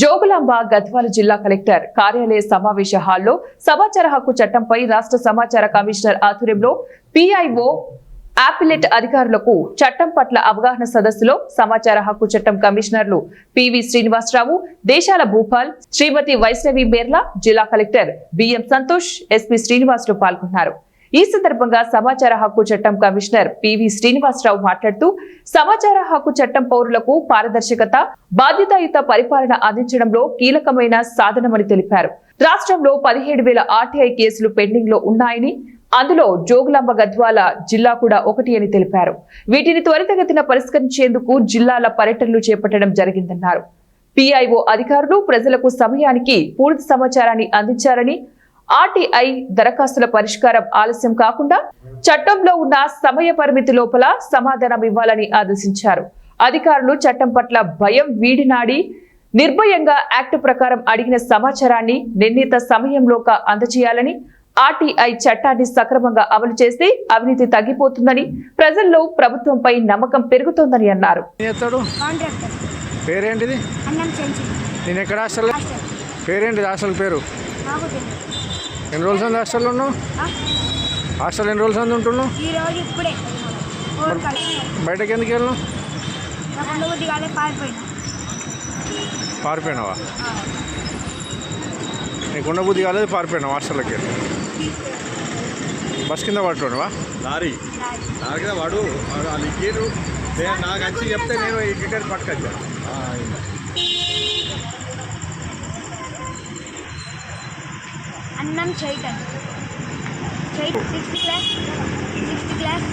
జోగులాంబ గద్వాల జిల్లా కలెక్టర్ కార్యాలయ సమావేశ హాల్లో సమాచార హక్కు చట్టంపై రాష్ట్ర సమాచార కమిషనర్ ఆధ్వర్యంలో పిఐఓ అపిలెట్ అధికారులకు చట్టం పట్ల అవగాహన సదస్సులో సమాచార హక్కు చట్టం కమిషనర్లు పివి శ్రీనివాసరావు, దేశాల భూపాల్, శ్రీమతి వైష్ణవి మేర్లా, జిల్లా collector BM Santosh, SP Srinivasulu పాల్గొన్నారు. ఈ సందర్భంగా సమాచార హక్కు చట్టం కమిషనర్ పివి శ్రీనివాసరావు మాట్లాడుతూ సమాచార హక్కు చట్టం పౌరులకు పారదర్శకత, బాధ్యతాయుత పరిపాలన అందించడంలో కీలకమైన సాధనమని తెలిపారు. రాష్ట్రంలో 17,000 ఆర్టీఐ కేసులు పెండింగ్ లో ఉన్నాయని, అందులో జోగులాంబ గద్వాల జిల్లా కూడా ఒకటి అని తెలిపారు. వీటిని త్వరితగతిన పరిష్కరించేందుకు జిల్లాల పర్యటనలు చేపట్టడం జరిగిందన్నారు. పిఐఓ అధికారులు ప్రజలకు సమయానికి పూర్తి సమాచారాన్ని అందించారని, ఆర్టీఐ దరఖాస్తుల పరిష్కారం ఆలస్యం కాకుండా చట్టంలో ఉన్న సమయ పరిమితి లోపల సమాధానం ఇవ్వాలని ఆదేశించారు. అధికారులు చట్టం పట్ల భయం వీడినాడి నిర్భయంగా యాక్ట్ ప్రకారం అడిగిన సమాచారాన్ని నిర్ణీత సమయంలోగా అందజేయాలని, ఆర్టీఐ చట్టాన్ని సక్రమంగా అమలు చేస్తే అవినీతి తగ్గిపోతుందని, ప్రజల్లో ప్రభుత్వంపై నమ్మకం పెరుగుతోందని అన్నారు. ఎన్ని రోజులు ఉంది హాస్టల్లో ఉన్నావు? హాస్టల్ ఎన్ని రోజులు ఉంటున్నావు? బయటకు ఎందుకు వెళ్ళినావు? పారిపోయినావా? నీకు ఉన్న బుద్ధి కాలేదు, పారిపోయినావు హాస్టల్లోకి వెళ్ళి. బస్ కింద పట్టుకున్నావా? లారీ కింద వాడు నాకు వచ్చి చెప్తే నేను ఇక్కడ పట్టుకొచ్చా. అన్నం చేయటం 6th క్లాస్